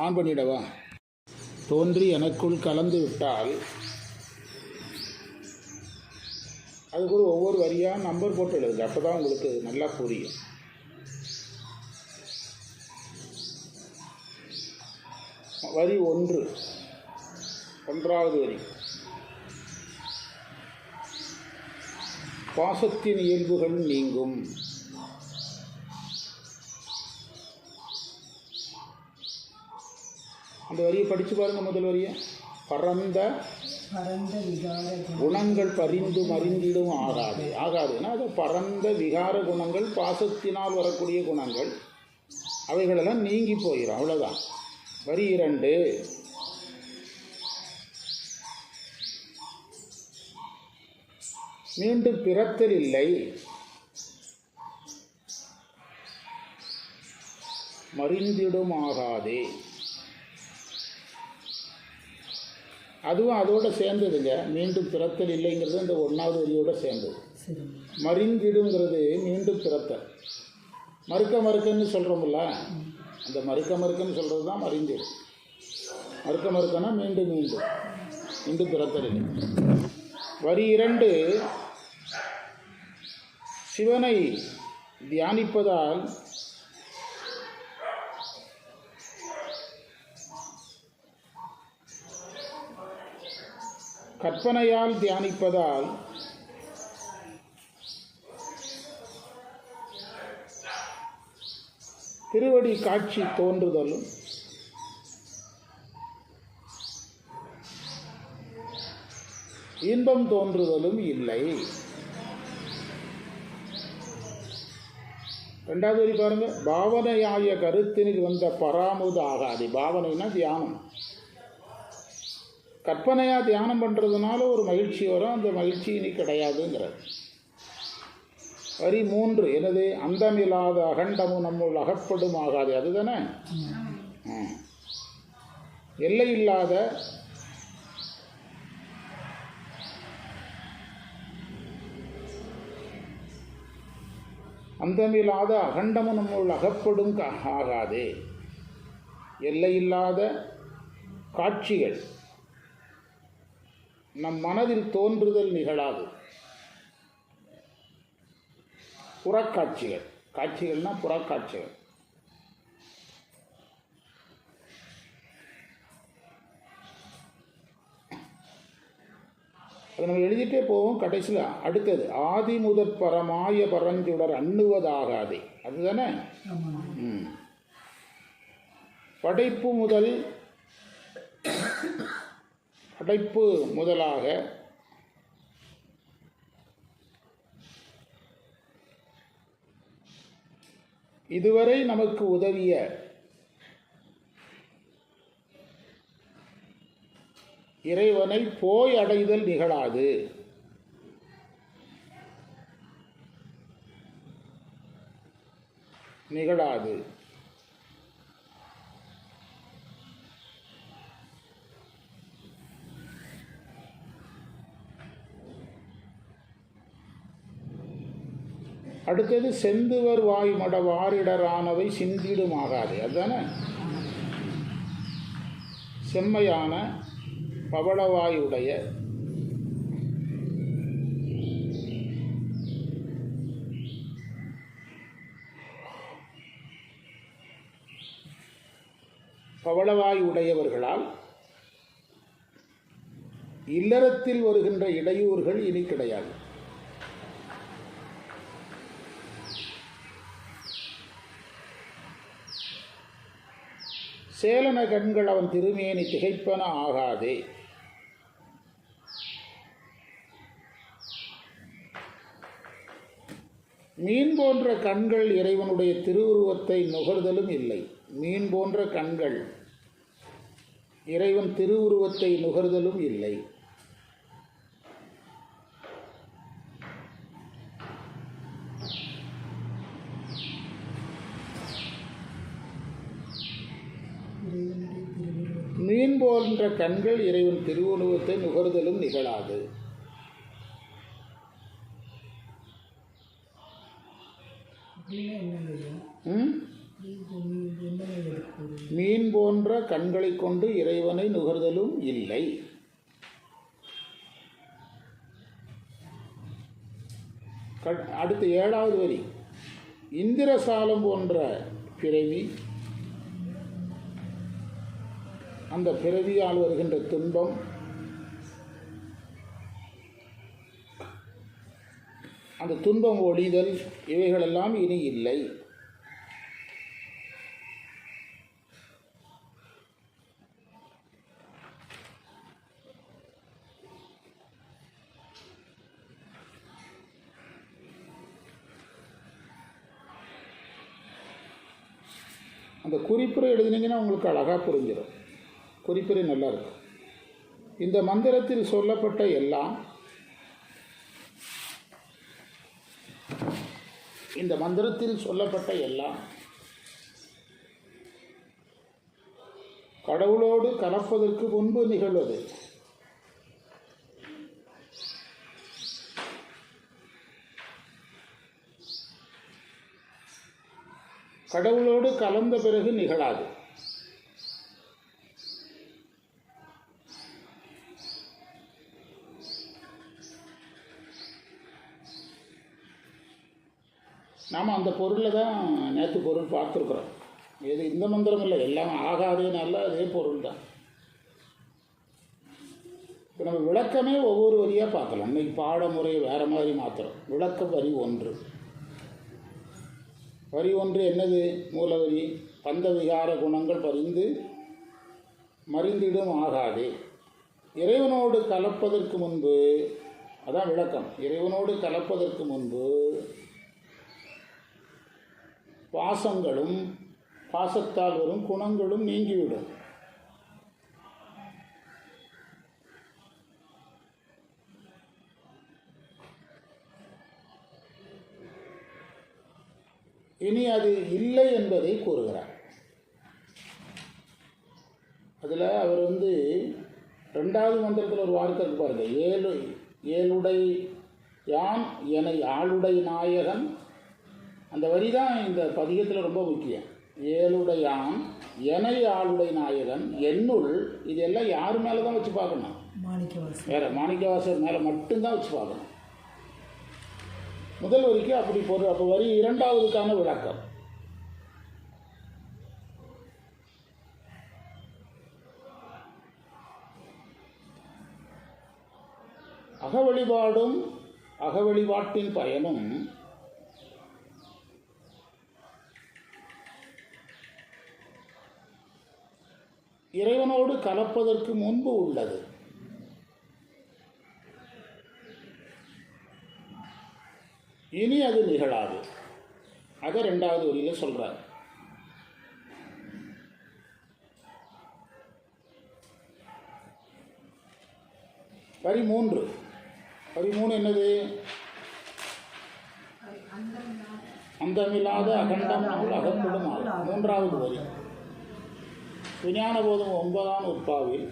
On பண்ணிடவா? தோன்றி எனக்குள் கலந்து விட்டால் அதுக்கு ஒவ்வொரு வரியாக நம்பர் போட்டு எழுதுங்க. அப்போ தான் உங்களுக்கு நல்லா புரியும். வரி 1, 1வது வரி. பாசத்தின் இயல்புகள் நீங்கும். அந்த வரியை படித்து பாருங்கள். முதல் வரியை பரந்த குணங்கள் பரிந்து மறிந்திடும் ஆகாது. ஆகாதுன்னா அது பரந்த விகார குணங்கள், பாசத்தினால் வரக்கூடிய குணங்கள், அவைகளெல்லாம் நீங்கி போயிடும். அவ்வளோதான். வரி 2, மீண்டும் பிறத்தல் இல்லை, மறிந்திடும் ஆகாதே. அதுவும் அதோடு சேர்ந்ததுங்க. மீண்டும் பிறத்தல் இல்லைங்கிறது இந்த 1வது வரியோடு சேர்ந்தது. மறிந்திடுங்கிறது மீண்டும் பிறத்தல். மறுக்கன்னு சொல்கிறோம்ல, அந்த மறுக்கன்னு சொல்கிறது தான் மறிந்திடும். மறுக்கன்னா மீண்டும் பிறத்தல் இல்லை. வரி 2, சிவனை தியானிப்பதால் கற்பனையால் தியானிப்பதால் திருவடி காட்சி தோன்றுதலும் இன்பம் தோன்றுதலும் இல்லை. 2வது வரி பாருங்க. பாவனையாய கருத்தினில் வந்த பராமுது ஆகாது. பாவனைனா தியானம். கற்பனையாக தியானம் பண்ணுறதுனால ஒரு மகிழ்ச்சி வரும், அந்த மகிழ்ச்சி இனி கிடையாதுங்கிறது. வரி 3, எனது அந்தமில்லாத அகண்டமும் நம்முள் அகப்படும் ஆகாது. அதுதானே எல்லை இல்லாத அந்தமில்லாத அகண்டமும் நம்முள் அகப்படும் ஆகாது. எல்லையில்லாத காட்சிகள் நம் மனதில் தோன்றுதல் நிகழாது. புறக்காட்சிகள், காட்சிகள்னா புறக்காட்சிகள். அதை நம்ம எழுதிட்டே போவோம். கடைசியில் அடுத்தது ஆதி முதற் பரமாய பரஞ்சுடர் அண்ணுவதாகாதே. அதுதானே படைப்பு முதலாக இதுவரை நமக்கு உதவிய இறைவனை போய் அடைதல் நிகழாது. அடுத்தது செந்துவர் வாய் மட வாரிடரானவை சிந்திடுமாகாது. அதுதானே செம்மையான பவளவாயுடைய பவளவாயுடையவர்களால் இல்லறத்தில் வருகின்ற இடையூறுகள் இனி கிடையாது. சேலன கண்கள் அவன் திருமேனி திகைப்பன ஆகாதே. மீன் போன்ற கண்கள் இறைவனுடைய திருவுருவத்தை நுகர்தலும் இல்லை. மீன் போன்ற கண்கள் இறைவன் திருவுருவத்தை நுகர்தலும் இல்லை. மீன் போன்ற கண்கள் இறைவன் திருவுருவத்தை நுகர்தலும் நிகழாது. மீன் போன்ற கண்களை கொண்டு இறைவனை நுகர்தலும் இல்லை. அடுத்து 7வது வரி, இந்திரசாலம் போன்ற பிறவி, அந்த பிறவியால் வருகின்ற துன்பம், அந்த துன்பம் ஒழிதல், இவைகளெல்லாம் இனி இல்லை. அந்த குறிப்புரை எழுதினீங்கன்னா உங்களுக்கு அழகாக புரிஞ்சிடும். குறிப்புரை நல்லா இருக்கும். இந்த மந்திரத்தில் சொல்லப்பட்ட எல்லாம், இந்த மந்திரத்தில் சொல்லப்பட்ட எல்லாம் கடவுளோடு கலப்பதற்கு முன்பு நிகழ்வது. கடவுளோடு கலந்த பிறகு நிகழாது. நாம் அந்த பொருளை தான் நேற்று பொருள் பார்த்துருக்குறோம். இது இந்த மந்திரம் இல்லை, எல்லாம் ஆகாதேனால அதே பொருள் தான். இப்போ நம்ம விளக்கமே ஒவ்வொரு வரியாக பார்க்கலாம். இன்னைக்கு பாடமுறையை வேறு மாதிரி மாற்றுறோம். விளக்கம் வரி 1. வரி 1 என்னது? மூலவரி, பந்த விகார குணங்கள் பறிந்து மறிந்திடும் ஆகாதே. இறைவனோடு கலப்பதற்கு முன்பு, அதான் விளக்கம், இறைவனோடு கலப்பதற்கு முன்பு பாசங்களும் பாசத்தால் வரும் குணங்களும் நீங்கிவிடும். இனி அது இல்லை என்பதை கூறுகிறார். அதில் அவர் 2வது மந்திரத்தில் ஒரு வார்த்தை இருக்கு பாருங்க, ஏழுடை யான் என ஆளுடை நாயகன். அந்த வரி தான் இந்த பதிகத்தில் ரொம்ப முக்கியம். ஏழுடையான் எனை ஆளுடை நாயகன் என்னுள். இதெல்லாம் யார் மேலே தான் வச்சு பார்க்கணும்? வேற மாணிக்கவாசர் மேலே மட்டும்தான் வச்சு பார்க்கணும். முதல் வரிக்கு அப்படி பொருள். அப்போ வரி 2வதுக்கான விளக்கம். அகவழிபாடும் அகவழிபாட்டின் பயனும் இறைவனோடு கலப்பதற்கு முன்பு உள்ளது. இனி அது நிகழாது. அதை 2வது வரியில் சொல்றார். வரி 3. வரி 3 என்னது? அந்தமில்லாத அகண்டம் அகப்படும் ஆகும். 3வது வரி விஞ்ஞான போதும் 9ஆம் உட்பாவில்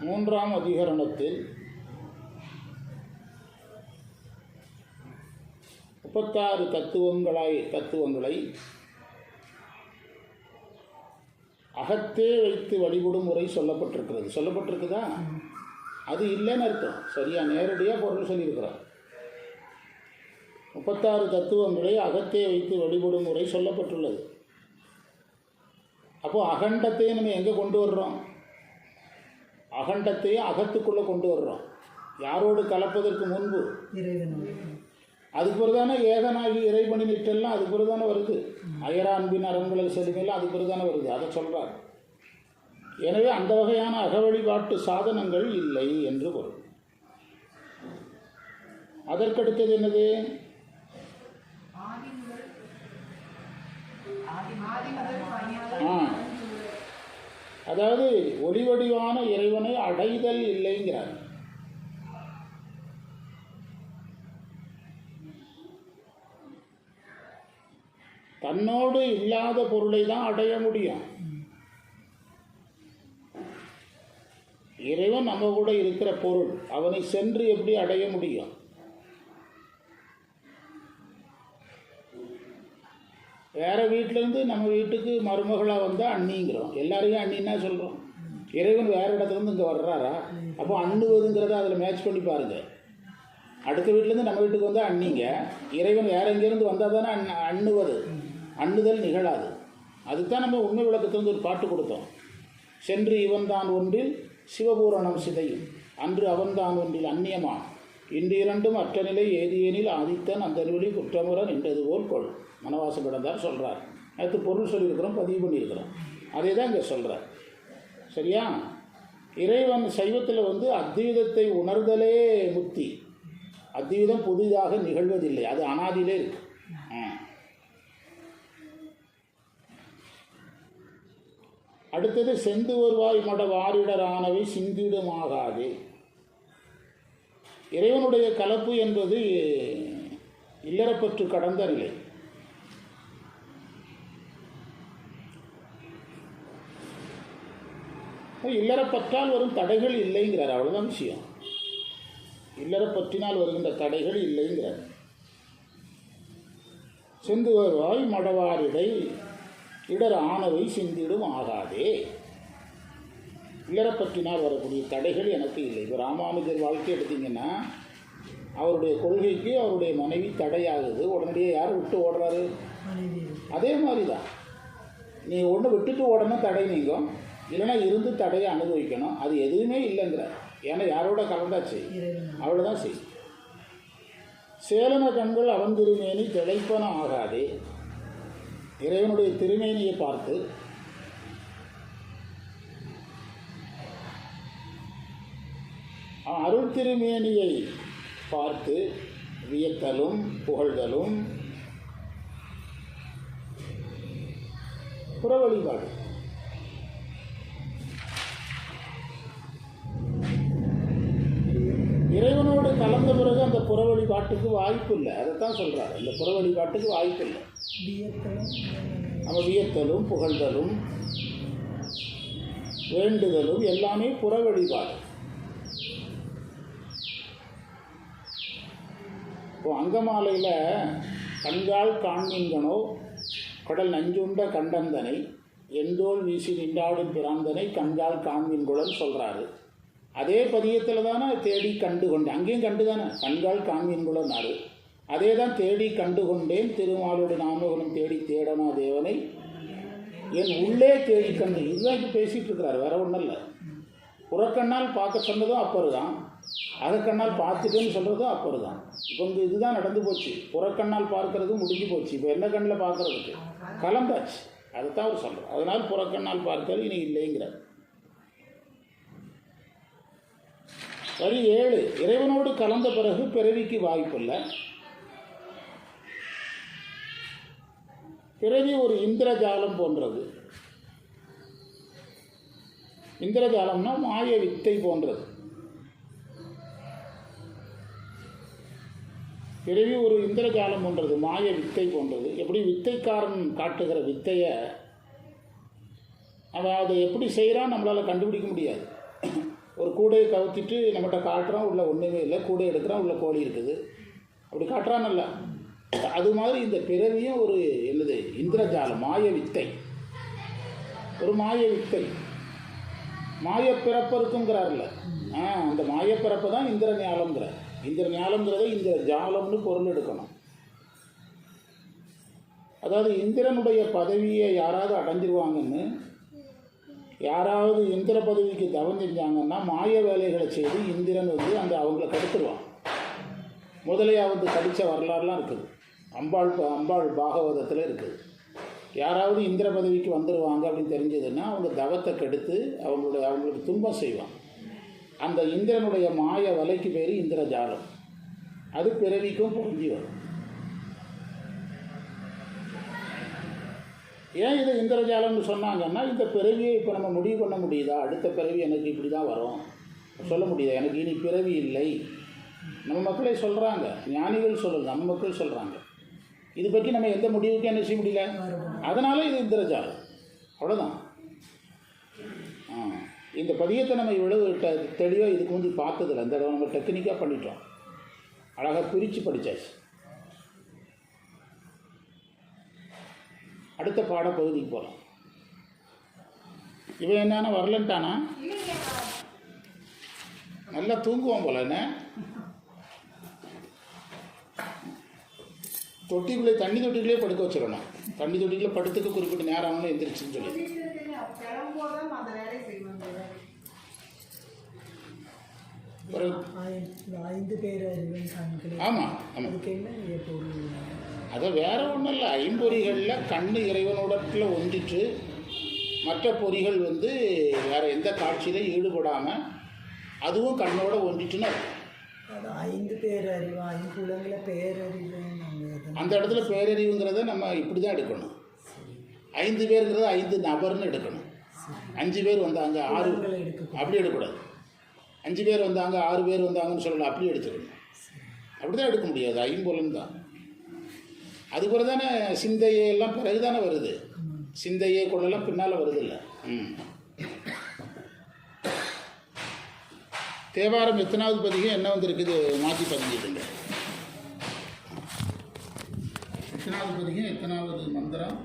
3ஆம் அதிகரணத்தில் 36 தத்துவங்களை அகத்தே வைத்து வழிபடும் முறை சொல்லப்பட்டிருக்கிறது. சொல்லப்பட்டிருக்குதா? அது இல்லைன்னு அர்த்தம். சரியா நேரடியாக பொருள் சொல்லியிருக்கிறார். 36 தத்துவங்களை அகத்தே வைத்து வழிபடும் முறை சொல்லப்பட்டுள்ளது. அப்போது அகண்டத்தையே நம்ம எங்கே கொண்டு வர்றோம்? அகண்டத்தையே அகத்துக்குள்ளே கொண்டு வர்றோம். யாரோடு கலப்பதற்கு முன்பு? இறைவனோடு. அதுக்கு பிறகு தானே ஏகனாகி இறைவனி நிட்டெல்லாம் அதுக்கு பிறகு தானே வருது. அயரான்பின் அறங்களை செலுமையெல்லாம் அதுக்கு பிறகு தானே வருது. அதை சொல்கிறார். எனவே அந்த வகையான அகவழிபாட்டு சாதனங்கள் இல்லை என்று பொருள். அதற்கடுத்தது என்னது? அதாவது ஒளிவடிவான இறைவனை அடைதல் இல்லைங்கிறார். தன்னோடு இல்லாத பொருளை தான் அடைய முடியும். இறைவன் நம்ம கூட இருக்கிற பொருள், அவனை சென்று எப்படி அடைய முடியும்? வேறு வீட்டிலேருந்து நம்ம வீட்டுக்கு மருமகளாக வந்தால் அண்ணிங்கிறோம், எல்லாரையும் அண்ணின்னா சொல்கிறோம். இறைவன் வேறு இடத்துலேருந்து இங்கே வர்றாரா? அப்போ அண்ணுவதுங்கிறத அதில் மேட்ச் பண்ணி பாருங்கள். அடுத்த வீட்டிலேருந்து நம்ம வீட்டுக்கு வந்தால் அண்ணிங்க, இறைவன் வேறு எங்கேருந்து வந்தால் தானே அண்ணுவது, அண்ணுதல் நிகழாது. அதுதான் நம்ம உண்மை விளக்கத்திலிருந்து ஒரு பாட்டு கொடுத்தோம். சென்று இவன்தான் ஒன்றில் சிவபூரணம் சிதையும், அன்று அவன்தான் ஒன்றில் அந்நியமான், இன்று இரண்டும் அற்ற நிலை ஏதியனில் ஆதித்தன் அந்த வழி குற்றமுறை நின்றது போல் கொள். மனவாசம் கிடந்தார் சொல்கிறார். அடுத்து பொருள் சொல்லியிருக்கிறோம், பதிவு பண்ணியிருக்கிறோம். அதே தான் இங்கே சொல்கிறார். சரியா? இறைவன் சைவத்தில் அத்வைதத்தை உணர்தலே முக்தி. அத்வைதம் புதிதாக நிகழ்வதில்லை, அது அனாதியிலே இருக்கு. அடுத்தது செந்து வருவாய் மட வாரிடரானவை சிந்திடுமாகாதே. இறைவனுடைய கலப்பு என்பது இல்லறப்பற்று கடந்த நிலை. இல்லறப்பற்றால் வரும் தடைகள் இல்லைங்கிறார், அவ்வளோதான் விஷயம். இல்லறப்பற்றினால் வருகின்ற தடைகள் இல்லைங்கிறார். செந்து வருவாய் மடவாரிடை இடர் ஆனவை சிந்திடும் ஆகாதே. இல்லறப்பற்றினால் வரக்கூடிய தடைகள் எனக்கு இல்லை. இப்போ ராமானுஜர் வாழ்க்கை எடுத்திங்கன்னா அவருடைய கொள்கைக்கு அவருடைய மனைவி தடையாகுது, உடனடியே யார் விட்டு ஓடுறாரு? அதே மாதிரி தான் நீ ஒன்று விட்டுட்டு ஓடணும், தடை நீங்கும். இல்லைனா இருந்து தடையை அனுபவிக்கணும். அது எதுவுமே இல்லைங்கிற. ஏன்னா யாரோட கலந்தாச்சு, அவ்வளோதான் செய். சேலன கண்கள் அவன் திருமேனி திளைப்பன ஆகாதே. இறைவனுடைய திருமேனியை பார்த்து அருள் திருமேனியை பார்த்து வியத்தலும் புகழ்தலும் புற வழிபாடு. இறைவனோடு கலந்த பிறகு அந்த புற வழிபாட்டுக்கு வாய்ப்பு இல்லை. அதைத்தான் சொல்கிறார், அந்த புற வழிபாட்டுக்கு வாய்ப்பு இல்லை. நம்ம வியத்தலும் புகழ்தலும் வேண்டுதலும் எல்லாமே புற வழிபாடு. இப்போ அங்கமாலையில் கண்கால் காண்மீன்கனோ கடல் நஞ்சுண்ட கண்டந்தனை எந்தோல் வீசி நின்றாடும் பிராந்தனை கண்கால் காண்மீன்குளன்னு சொல்கிறாரு. அதே பதியத்தில் தானே தேடி கண்டு கொண்டேன், அங்கேயும் கண்டு தானே கண்கால் காண்மீன்குளன்னாரு. அதே தான் தேடி கண்டு கொண்டேன் திருமாலோடு நாமகனும் தேடி தேடனா தேவனை என் உள்ளே தேடி கண்டு. இதுதான் இப்போ பேசிகிட்டு இருக்கிறார், வேற ஒன்றும் இல்லை. புறக்கண்ணால் பார்க்க சொன்னதும் அப்பர் தான், அகக்கண்ணால் பார்த்துட்டுன்னு சொல்கிறதும் அப்பர் தான். இப்போ இதுதான் நடந்து போச்சு. புறக்கண்ணால் பார்க்கறது முடிஞ்சு போச்சு. இப்போ என்ன கண்ணில் பார்க்கறதுக்கு கலந்தாச்சு. அதுதான் அவர் சொல்கிறார். அதனால் புறக்கண்ணால் பார்க்கறது இனி இல்லைங்கிறார். வரி 7, இறைவனோடு கலந்த பிறகு பிறவிக்கு வாய்ப்பில்லை. பிறவி ஒரு இந்திரஜாலம் போன்றது. இந்திரஜாலம்னா மாய வித்தை போன்றது. பிறவி ஒரு இந்திரஜாலம் போன்றது, மாய வித்தை போன்றது. எப்படி வித்தைக்காரன் காட்டுகிற வித்தையை அவன் அதை எப்படி செய்கிறான் நம்மளால் கண்டுபிடிக்க முடியாது. ஒரு கூடையை கவுத்திட்டு நம்மகிட்ட காட்டுறான், உள்ள ஒன்றுமே இல்லை, கூடை எடுக்கிறான், உள்ள கோழி இருக்குது, அப்படி காட்டுறான்ல. அது மாதிரி இந்த பிறவியும் ஒரு என்னது இந்திரஜாலம், மாய வித்தை, ஒரு மாய வித்தை. மாயப்பிறப்பு இருக்குங்கிறார்ல, அந்த மாயப்பிறப்பு தான் இந்திர ஞாலம்ங்கிறார். இந்திர ஞாலம்ங்கிறத இந்திர ஜாலம்னு பொருள் எடுக்கணும். அதாவது இந்திரனுடைய பதவியை யாராவது அடைஞ்சிருவாங்கன்னு, யாராவது இந்திர பதவிக்கு தவம் செஞ்சாங்கன்னா மாய வேலைகளை செய்து இந்திரன் அந்த அவங்கள கடுத்துருவான். முதலையாவது கடித்த வரலாறுலாம் இருக்குது, அம்பாள் பாகவதத்தில் இருக்குது. யாராவது இந்திர பதவிக்கு வந்துடுவாங்க அப்படின்னு தெரிஞ்சதுன்னா அவங்க தவத்தை கெடுத்து அவங்களுக்கு துன்பம் செய்வான். அந்த இந்திரனுடைய மாய வலைக்கு பேர் இந்திரஜாலம். அது பிறவிக்கும் பொருந்தி வரும். ஏன் இது இந்திரஜாலம்னு சொன்னாங்கன்னா, இந்த பிறவியை இப்போ நம்ம முடிவு பண்ண முடியுதா? அடுத்த பிறவி எனக்கு இப்படி தான் வரும் சொல்ல முடியுதா? எனக்கு இனி பிறவி இல்லை. நம்ம மக்களே சொல்கிறாங்க, ஞானிகள் சொல்லல, நம்ம மக்கள் சொல்கிறாங்க. இது பற்றி நம்ம எந்த முடிவுக்கும் என்ன செய்ய முடியல. அதனால இது இந்திரஜாலம், அவ்வளோதான். இந்த பதியத்தை நம்ம இவ்வளவு தெளிவாக இதுக்கு பார்த்ததில்லை. இந்த தடவை நம்ம டெக்னிக்காக பண்ணிட்டோம், அழகாக பிரித்து படித்தாச்சு. அடுத்த பாடப்பகுதிக்கு போகலாம். இவன் என்னன்னா வரலன்ட்டானா? நல்லா தூங்குவான் போல என்ன? தொட்டிக்குள்ளே தண்ணி தொட்டிக்குள்ளே படுக்க வச்சிடணும். தண்ணி தொட்டிக்குள்ளே படுத்துக்க குறிப்பிட்ட நேரம் ஆகணும் எந்திரிச்சுன்னு சொல்லி. ஆமாம் ஆமாம், அதை வேற ஒன்றும் இல்லை. ஐம்பொறிகளில் கண்ணு இறைவனோடத்தில் ஒன்றிட்டு மற்ற பொறிகள் வந்து வேற எந்த காட்சியிலும் ஈடுபடாமல் அதுவும் கண்ணோட ஒன்றிட்டுன்னு அந்த இடத்துல பேரறிவுங்கிறத நம்ம இப்படி தான் எடுக்கணும். 5 பேருங்கிறத 5 நபர்னு எடுக்கணும். 5 பேர் வந்தாங்க 6 அப்படி எடுக்கக்கூடாது. 5 பேர் வந்தாங்க 6 பேர் வந்தாங்கன்னு சொல்லலாம், அப்படி எடுத்துக்கணும். அப்படி தான் எடுக்க முடியாது, ஐம்பொலன் தான். அதுபோல தானே சிந்தையெல்லாம் பிறகு தானே வருது. சிந்தையை கொள்ளலாம் பின்னால் வருது இல்லை. தேவாரம் எத்தனாவது பதிகம் என்ன வந்திருக்குது மாற்றி பதிஞ்சிட்டுங்க. எத்தனாவது பதிகம் எத்தனாவது மந்திரம்?